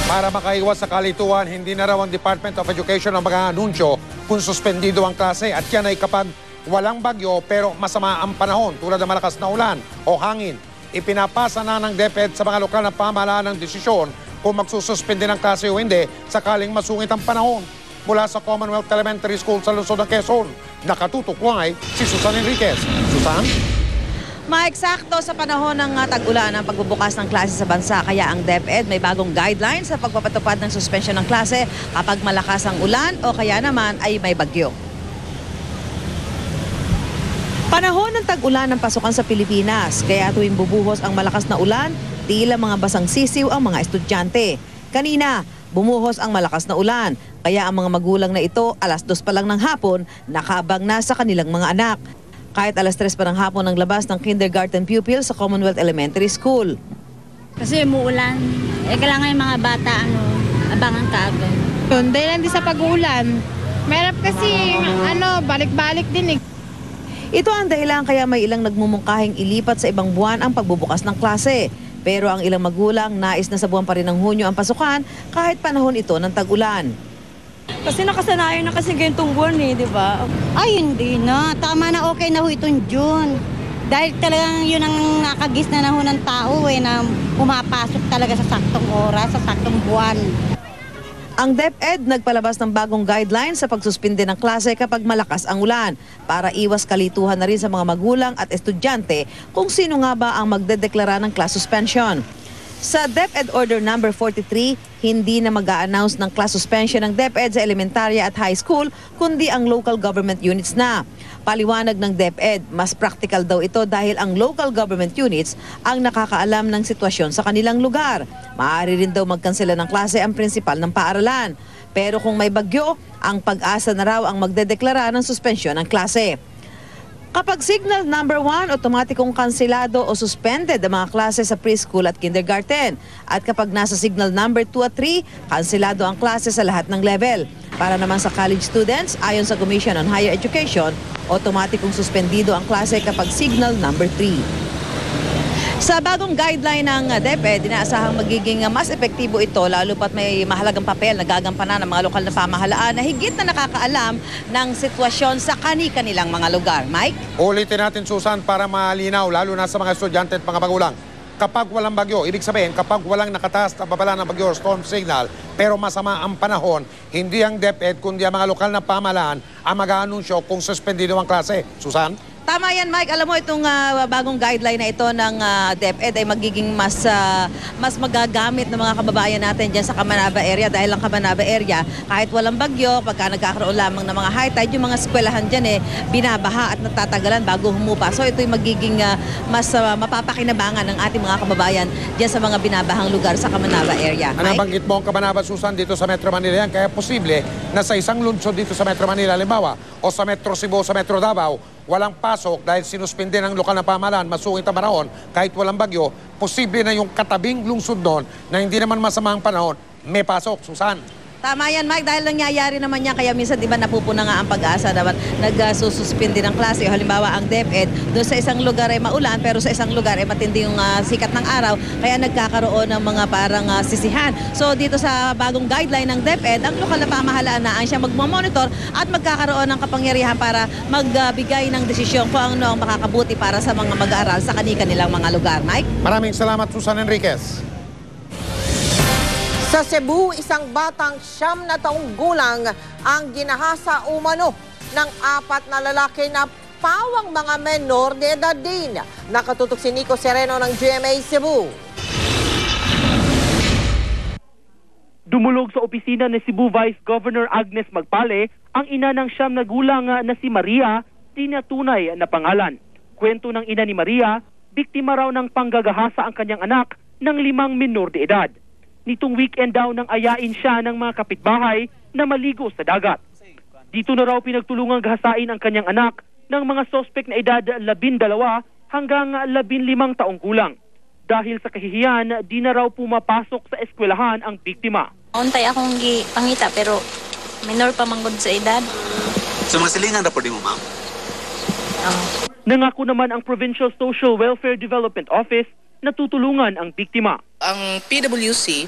Para makaiwas sa kalituhan, hindi na raw ang Department of Education ang mag-aanunsyo kung suspendido ang klase at yan ay kapag walang bagyo pero masama ang panahon tulad ng malakas na ulan o hangin. Ipinapasa na ng DepEd sa mga lokal na pamahalaan ng desisyon kung magsususpende ng klase o hindi sakaling masungit ang panahon. Mula sa Commonwealth Elementary School sa lungsod ng Quezon, nakatutuklay si Susan Enriquez. Susan? Maeksakto sa panahon ng tag-ulan ang pagbubukas ng klase sa bansa. Kaya ang DepEd may bagong guidelines sa pagpapatupad ng suspension ng klase kapag malakas ang ulan o kaya naman ay may bagyo. Panahon ng tag-ulan ng pasukan sa Pilipinas. Kaya tuwing bubuhos ang malakas na ulan, tila mga basang sisiw ang mga estudyante. Kanina, bumuhos ang malakas na ulan. Kaya ang mga magulang na ito, 2:00 pa lang ng hapon, nakabang na sa kanilang mga anak. Kahit 3:00 pa ng hapon ang labas ng kindergarten pupil sa Commonwealth Elementary School. Kasi umuulan. Kailangan yung mga bata, abangan kaagad. Dahil hindi sa pag-uulan. Merap kasi, balik-balik din eh. Ito ang dahilan kaya may ilang nagmumungkahing ilipat sa ibang buwan ang pagbubukas ng klase. Pero ang ilang magulang nais na sa buwan pa rin ng Hunyo ang pasukan kahit panahon ito ng tag-ulan. Kasi nakasanayan na kasi ganitong buwan di ba? Ay, hindi na. Tama na, okay na ho itong June. Dahil talagang yun ang nakagis na ho ng tao na pumapasok talaga sa saktong oras, sa saktong buwan. Ang DepEd nagpalabas ng bagong guidelines sa pagsuspinde ng klase kapag malakas ang ulan para iwas kalituhan na rin sa mga magulang at estudyante kung sino nga ba ang magdedeklara ng class suspension. Sa DepEd Order No. 43, hindi na mag-a-announce ng class suspension ng DepEd sa elementarya at high school kundi ang local government units na. Paliwanag ng DepEd, mas practical daw ito dahil ang local government units ang nakakaalam ng sitwasyon sa kanilang lugar. Maaari rin daw magkansela ng klase ang prinsipal ng paaralan. Pero kung may bagyo, ang Pag-asa na raw ang magdedeklara ng suspensyon ng klase. Kapag signal number 1, otomatikong kanselado o suspended ang mga klase sa preschool at kindergarten. At kapag nasa signal number 2 at 3, kanselado ang klase sa lahat ng level. Para naman sa college students, ayon sa Commission on Higher Education, otomatikong suspendido ang klase kapag signal number 3. Sa bagong guideline ng DepEd, inaasahang magiging mas epektibo ito lalo pat may mahalagang papel na gagampanan ng mga lokal na pamahalaan na higit na nakakaalam ng sitwasyon sa kani-kanilang mga lugar. Mike? Ulitin natin, Susan, para malinaw, lalo na sa mga estudyante at mga magulang. Kapag walang bagyo, ibig sabihin, kapag walang nakataas na babala ng bagyo or storm signal, pero masama ang panahon, hindi ang DepEd, kundi ang mga lokal na pamahalaan ang mag-aanunsyo kung suspendido ang klase. Susan? Tama yan, Mike. Alam mo, itong bagong guideline na ito ng DepEd ay magiging mas magagamit ng mga kababayan natin dyan sa Camanaba area. Dahil ang Camanaba area, kahit walang bagyo, pagka nagkakaroon lamang ng mga high tide, yung mga eskwelahan dyan binabaha at natatagalan bago humupa. So ito'y magiging mas mapapakinabangan ng ating mga kababayan dyan sa mga binabahang lugar sa Camanaba area. Ano banggit mo ang Camanaba, Susan, dito sa Metro Manila yan? Kaya posible na sa isang lungsod dito sa Metro Manila, halimbawa, o sa Metro Cebu, sa Metro Davao, walang pasok dahil sinuspinde ng lokal na pamahalaan, masungit ang panahon, kahit walang bagyo, posible na yung katabing lungsod doon na hindi naman masama ang panahon, may pasok. Susan? Tama yan, Mike. Dahil nangyayari naman yan, kaya minsan, di ba, napupuna nga ang Pag-asa dapat nagsususpindi ng klase. Halimbawa, ang DepEd, doon sa isang lugar ay maulan, pero sa isang lugar ay matindi yung sikat ng araw, kaya nagkakaroon ng mga parang sisihan. So, dito sa bagong guideline ng DepEd, ang lokal na pamahalaan na ang siya magmamonitor at magkakaroon ng kapangyarihan para magbigay ng desisyon kung ano ang makakabuti para sa mga mag-aaral sa kanilang mga lugar. Mike? Maraming salamat, Susan Enriquez. Sa Cebu, isang batang 9 na taong gulang ang ginahasa umano ng 4 na lalaki na pawang mga menor de edad din. Nakatutok si Nico Sereno ng GMA Cebu. Dumulog sa opisina ni Cebu Vice Governor Agnes Magpale ang ina ng 9 na gulang na si Maria, di na tunay na pangalan. Kwento ng ina ni Maria, biktima raw ng panggagahasa ang kanyang anak ng 5 menor de edad. Nitong weekend daw nang ayain siya ng mga kapitbahay na maligo sa dagat. Dito na raw pinagtulungang gahasain ang kanyang anak ng mga sospek na edad 12 hanggang 15 taong gulang. Dahil sa kahihiyan, di na raw pumapasok sa eskwelahan ang biktima. Untay akong pangita pero minor pa manggod sa edad. So mga silingan na po di mo, ma'am? Nangako naman ang Provincial Social Welfare Development Office na tutulungan ang biktima. Ang PWC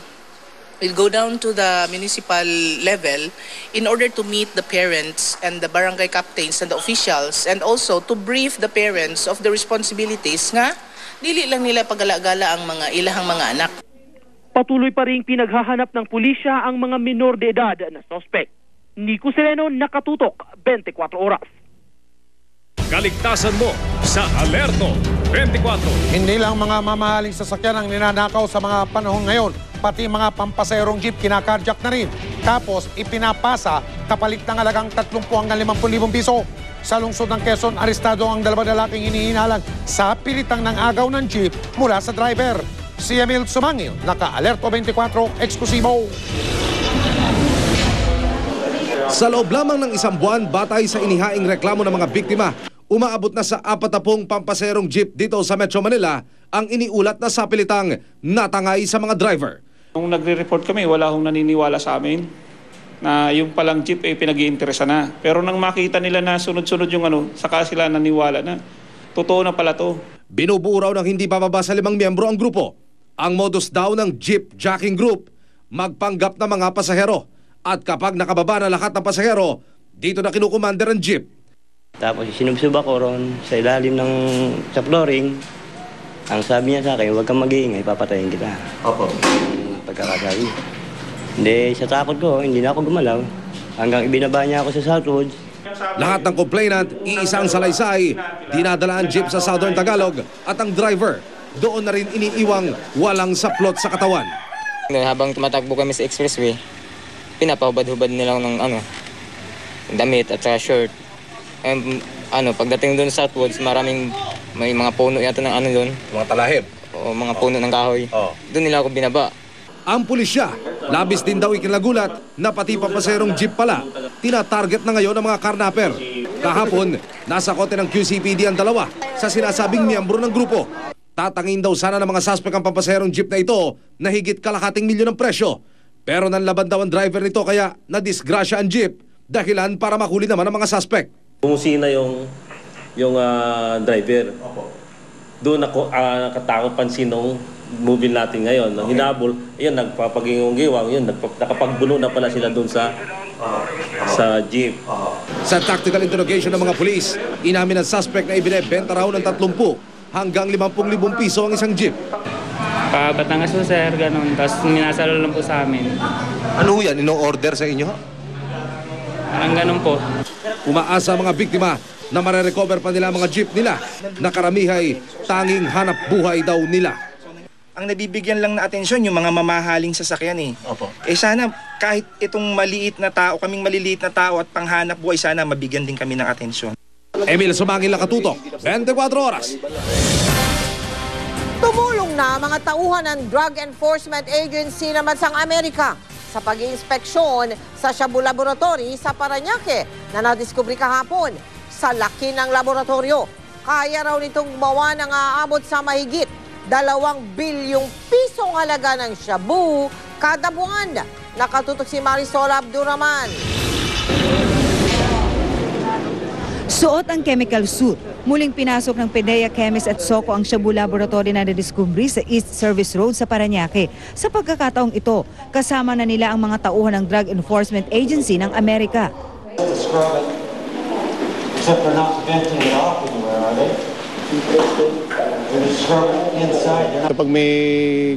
We'll go down to the municipal level in order to meet the parents and the barangay captains and the officials, and also to brief the parents of the responsibilities nga dili lang nila pagala-gala ang mga ilahang mga anak. Patuloy pa ring pinaghahanap ng pulisya ang mga minor de edad na suspect. Nico Sereno, Nakatutok, 24 Oras. Kaligtasan mo sa Alerto 24. Hindi lang mga mamahaling sasakyan ang ninanakaw sa mga panahon ngayon, pati mga pampaserong jeep kinakarjak na rin. Tapos ipinapasa kapalit ng halagang 30 hanggang 50,000 piso. Sa lungsod ng Quezon, arestado ang dalawang lalaking hinihinalan sa pilitang ng agaw ng jeep mula sa driver. Si Emil Sumangil, Naka-Alerto 24, eksklusibo. Sa loob lamang ng isang buwan, batay sa inihaing reklamo ng mga biktima, umaabot na sa 40 pampaserong jeep dito sa Metro Manila ang iniulat na sapilitang natangay sa mga driver. Nung nagre-report kami, wala akong naniniwala sa amin na yung palang jeep ay pinag-iinteresa na. Pero nang makita nila na sunod-sunod yung saka sila naniwala na totoo na pala to. Binubuo raw ng hindi bababa sa 5 miyembro ang grupo. Ang modus daw ng jeep jacking group, magpanggap na mga pasahero. At kapag nakababa na lahat ng pasahero, dito na kinukumander ang jeep. Tapos sinubsub ako ron sa ilalim sa flooring. Ang sabi niya sa akin, huwag kang mag-iingay, papatayin kita. Opo. Pagkakasabi. Hindi, sa takot ko, hindi na ako gumalaw. Hanggang ibinaba niya ako sa Southwoods. Lahat ng complainant, iisang salaysay, dinadala ang jeep sa Southern Tagalog at ang driver doon na rin iniiwang walang saplot sa katawan. Habang tumatakbo kami sa expressway, pinapahubad-hubad nila ng damit at saka shirt. Pagdating doon sa Southwoods, may mga puno yata ng doon. Mga talahib? O mga puno ng kahoy. Oh. Doon nila ako binaba. Ang pulisya, labis din daw ikinagulat na pati pampaserong jeep pala, tina-target na ngayon ang mga karnaper. Kahapon, nasa kote ng QCPD ang dalawa sa sinasabing miyembro ng grupo. Tatangin daw sana ng mga suspect ang pampaserong jeep na ito na higit kalahating milyon ng presyo. Pero nanlaban daw ang driver nito kaya nadisgrasya ang jeep, dahilan para mahuli naman ang mga suspect. Bumusina yung driver. Doon ako nakatakot pansin nung movie natin ngayon. Nang hinabol, yun, nagpapagingong-giwang, yun, nakapagbuno na pala sila doon sa jeep. Sa tactical interrogation ng mga pulis, inamin ang suspect na ibinebenta raw ng 30 hanggang 50,000 piso ang isang jeep. Batangas po sir, ganun. Tapos minasalo lang po sa amin. Ano yan? Ino-order sa inyo? Parang ganun po. Umaasa mga biktima na marerecover pa nila mga jeep nila na karamihay tanging hanap buhay daw nila. Ang nabibigyan lang na atensyon yung mga mamahaling sasakyan eh. Opo. Sana kahit itong maliit na tao, kaming maliliit na tao at panghanap buhay, sana mabigyan din kami ng atensyon. Emil Sumangil, Nakatutok, 24 Oras. Tumulong na mga tauhan ng Drug Enforcement Agency ng Bansang Amerika sa pag-iinspeksyon sa Shabu Laboratory sa Parañaque na nadiskubre kahapon. Sa laki ng laboratorio, kaya raw nitong gumawa ng aabot sa mahigit 2 bilyong pisong halaga ng shabu kada buwan. Nakatutok si Marisol Abduraman. Suot ang chemical suit. Muling pinasok ng PDEA Chemist at SOCO ang Shabu Laboratory na nadiskubre sa East Service Road sa Parañaque. Sa pagkakataong ito, kasama na nila ang mga tauhan ng Drug Enforcement Agency ng Amerika. Kapag may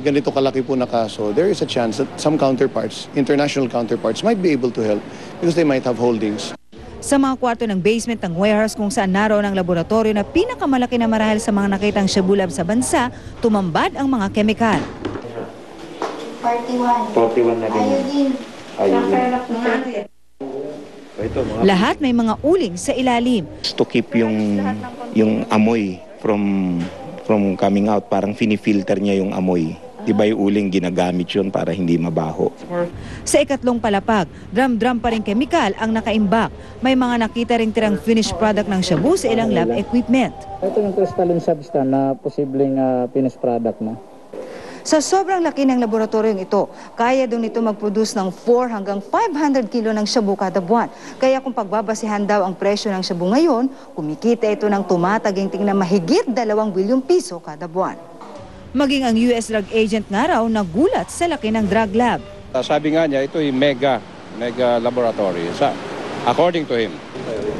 ganito kalaki po na kaso, there is a chance that some counterparts, international counterparts, might be able to help because they might have holdings. Sa mga kwarto ng basement ng warehouse kung saan naroon ang laboratorio na pinakamalaki na marahil sa mga nakitang Shabu Lab sa bansa, tumambad ang mga kemikal. 41 na rin. Ayun. Lahat may mga uling sa ilalim. To keep yung amoy from coming out, parang finifilter niya yung amoy. Diba yung uling ginagamit yun para hindi mabaho. Sa ikatlong palapag, drum-drum pa rin kemikal ang nakaimbak. May mga nakita rin tirang finished product ng shabu sa ilang lab equipment. Ito yung crystalline substance na posibleng finished product na. Sa sobrang laki ng laboratoryong ito, kaya doon ito mag-produce ng 4 hanggang 500 kilo ng shabu kada buwan. Kaya kung pagbabasihan daw ang presyo ng shabu ngayon, kumikita ito ng tumataginting na mahigit 2 bilyong piso kada buwan. Maging ang US drug agent nga raw nagulat sa laki ng drug lab. Sabi nga niya, ito ay mega laboratory, according to him.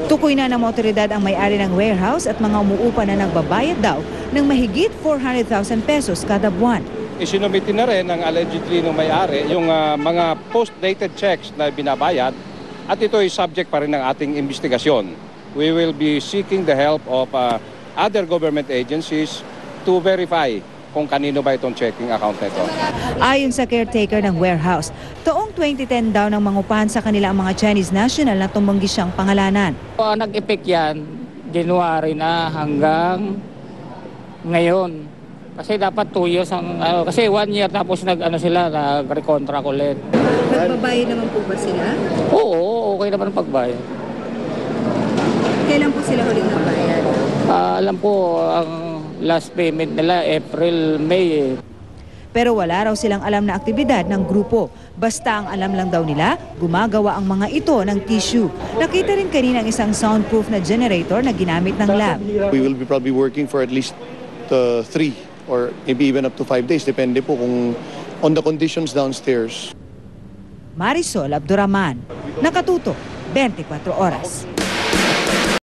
Tukoy na ng mga otoridad ang may-ari ng warehouse at mga umuupa na nagbabayad daw ng mahigit 400,000 pesos kada buwan. Isinumitin na rin ng allegedly ng may-ari yung mga post-dated checks na binabayad at ito ay subject pa rin ng ating investigasyon. We will be seeking the help of other government agencies to verify kung kanino ba itong checking account na ito. Ayon sa caretaker ng warehouse, taong 2010 daw nang mangupahan sa kanila ang mga Chinese national na tumanggi siyang pangalanan. Nag-effect yan, January na hanggang ngayon. Kasi dapat 2 years ang kasi 1 year tapos nag-recontract ulit. Nagbabayad naman po ba sila? Oo, okay naman ang pagbayad. Kailan po sila huling nagbayad? Alam ko ang last payment nila April, May. Pero wala raw silang alam na aktibidad ng grupo. Basta ang alam lang daw nila, gumagawa ang mga ito ng tissue. Nakita rin kanina ang isang soundproof na generator na ginamit ng lab. We will be probably working for at least 3 or maybe even up to 5 days. Depende po kung on the conditions downstairs. Marisol Abduraman, Nakatuto, 24 Oras.